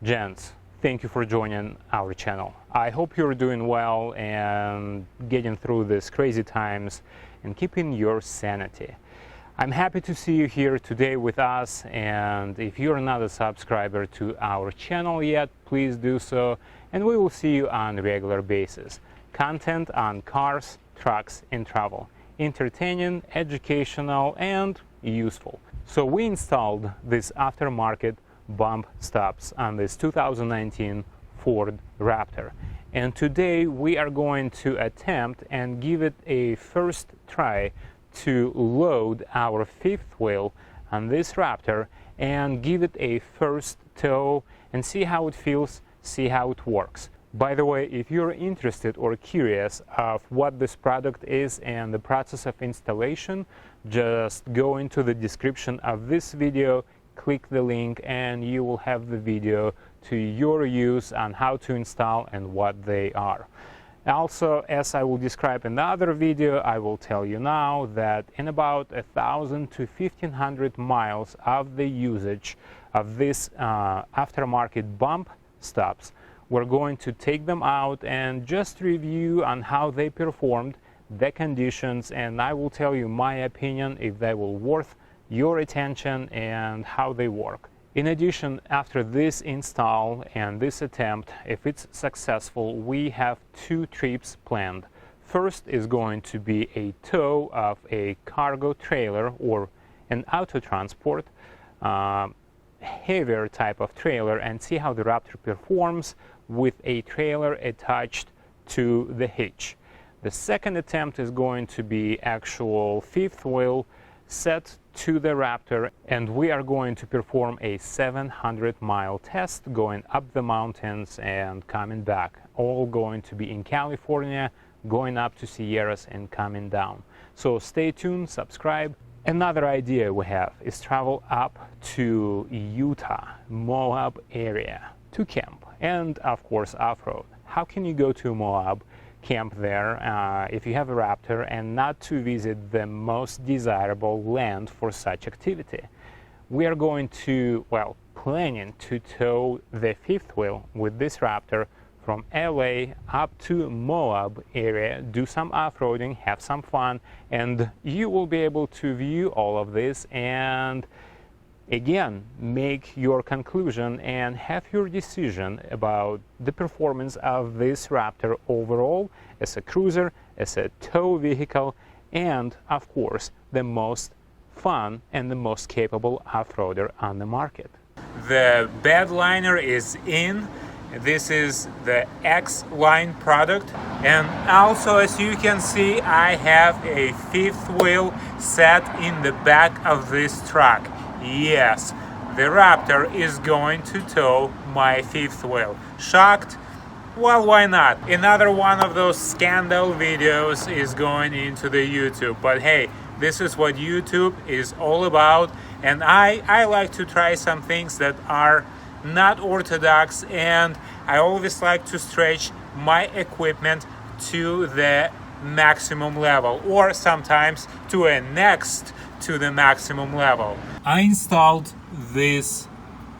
Gents, thank you for joining our channel. I hope you're doing well and getting through these crazy times and keeping your sanity. I'm happy to see you here today with us, and if you're not a subscriber to our channel yet, please do so, and we will see you on a regular basis. Content on cars, trucks, and travel. Entertaining, educational, and useful. So we installed this aftermarket bump stops on this 2019 Ford Raptor, and today we are going to attempt and give it a first try to load our fifth wheel on this Raptor and give it a first tow and see how it feels, see how it works. By the way, if you're interested or curious of what this product is and the process of installation, just go into the description of this video, click the link, and you will have the video to your use on how to install and what they are. Also, as I will describe in the other video, I will tell you now that in about 1,000 to 1,500 miles of the usage of this aftermarket bump stops, we're going to take them out and just review on how they performed, the conditions, and I will tell you my opinion if they will worth your attention and how they work. In addition, after this install and this attempt, if it's successful, we have two trips planned. First is going to be a tow of a cargo trailer or an auto transport, heavier type of trailer, and see how the Raptor performs with a trailer attached to the hitch. The second attempt is going to be actual fifth wheel set to the Raptor, and we are going to perform a 700-mile test going up the mountains and coming back, all going to be in California, going up to Sierras and coming down. So stay tuned, subscribe. Another idea we have is travel up to Utah, Moab area to camp and of course off-road. How can you go to Moab, camp there if you have a Raptor, and not to visit the most desirable land for such activity? We are going to, planning to tow the fifth wheel with this Raptor from LA up to Moab area, do some off-roading, have some fun, and you will be able to view all of this and again make your conclusion and have your decision about the performance of this Raptor overall as a cruiser, as a tow vehicle, and of course the most fun and the most capable off-roader on the market. The bed liner is in. This is the X line product, and also, as you can see, I have a fifth wheel set in the back of this truck. Yes, the Raptor is going to tow my fifth wheel. Shocked? Well, why not? Another one of those scandal videos is going into the YouTube. But hey, this is what YouTube is all about, and I like to try some things that are not orthodox, and I always like to stretch my equipment to the maximum level, or sometimes to a next to the maximum level. I installed this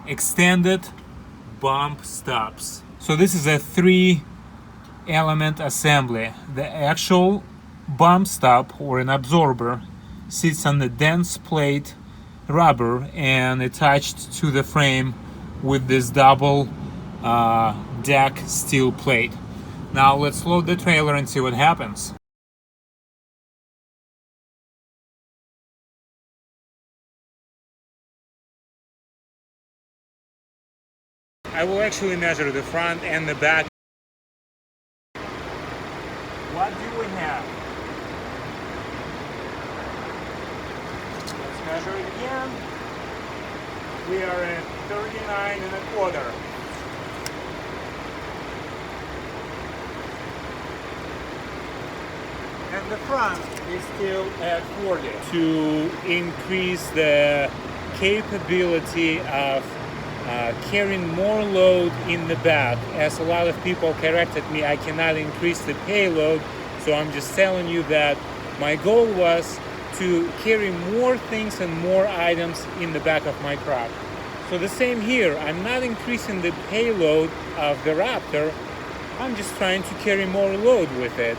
extended bump stops. So this is a 3-element assembly. The actual bump stop or an absorber sits on the dense plate rubber and attached to the frame with this double deck steel plate. Now let's load the trailer and see what happens. I will actually measure the front and the back. What do we have? Let's measure it again. We are at 39.25. And the front is still at 40. To increase the capability of carrying more load in the back, as a lot of people corrected me, I cannot increase the payload, so I'm just telling you that my goal was to carry more things and more items in the back of my truck. So the same here, I'm not increasing the payload of the Raptor, I'm just trying to carry more load with it.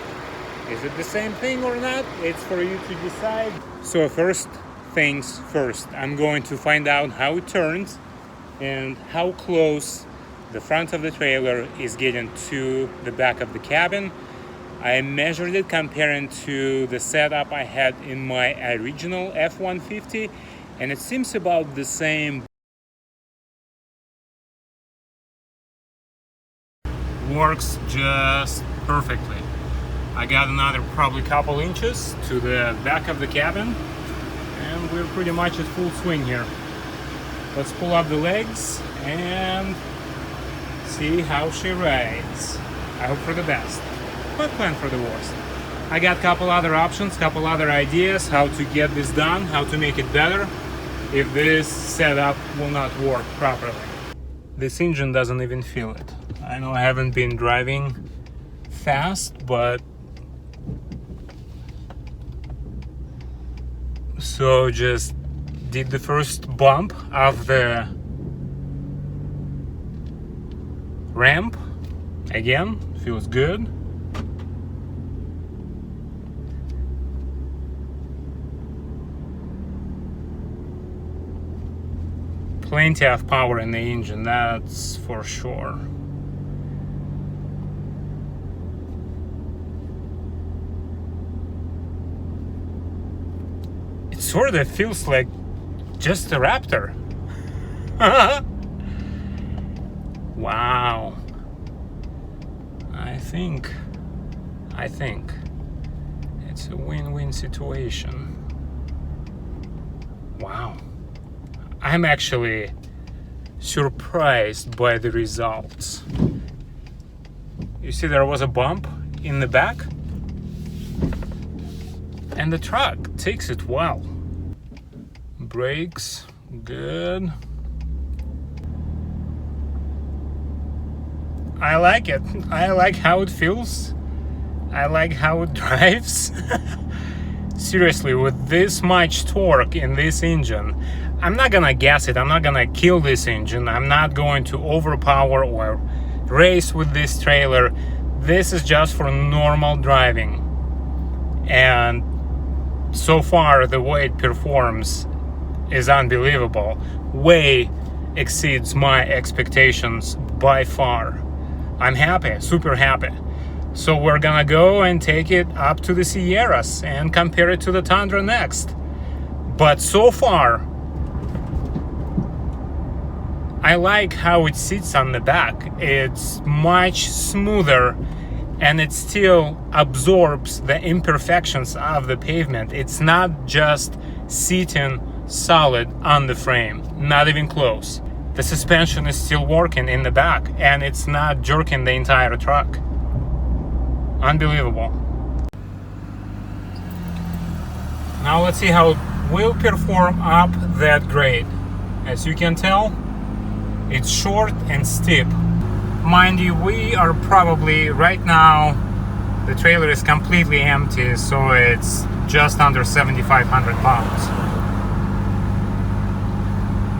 Is it the same thing or not? It's for you to decide. So first things first, I'm going to find out how it turns and how close the front of the trailer is getting to the back of the cabin. I measured it comparing to the setup I had in my original F-150, and it seems about the same. Works just perfectly. I got another probably couple inches to the back of the cabin, and we're pretty much at full swing here. Let's pull up the legs and see how she rides. I hope for the best, but plan for the worst. I got a couple other options, couple other ideas how to get this done, how to make it better if this setup will not work properly. This engine doesn't even feel it. I know I haven't been driving fast, but so just did the first bump of the ramp. Again, feels good. Plenty of power in the engine, that's for sure. It sort of feels like just a Raptor. Wow. I think it's a win-win situation. Wow. I'm actually surprised by the results. You see, there was a bump in the back, and the truck takes it well. Brakes, good. I like it. I like how it feels. I like how it drives. Seriously, with this much torque in this engine, I'm not gonna gas it, I'm not gonna kill this engine, I'm not going to overpower or race with this trailer. This is just for normal driving. And so far, the way it performs is unbelievable. Way exceeds my expectations by far. I'm happy, super happy. So we're gonna go and take it up to the Sierras and compare it to the Tundra next. But so far, I like how it sits on the back. It's much smoother and it still absorbs the imperfections of the pavement. It's not just sitting solid on the frame, not even close. The suspension is still working in the back and it's not jerking the entire truck. Unbelievable. Now let's see how it will perform up that grade. As you can tell, it's short and steep. Mind you, we are probably right now, the trailer is completely empty, so it's just under 7,500 pounds.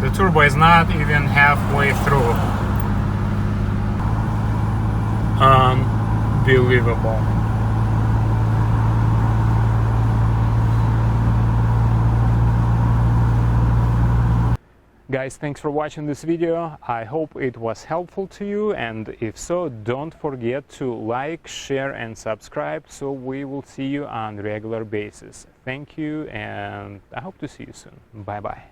The turbo is not even halfway through. Unbelievable. Guys, thanks for watching this video. I hope it was helpful to you, and if so, don't forget to like, share and subscribe, so we will see you on a regular basis. Thank you, and I hope to see you soon. Bye bye.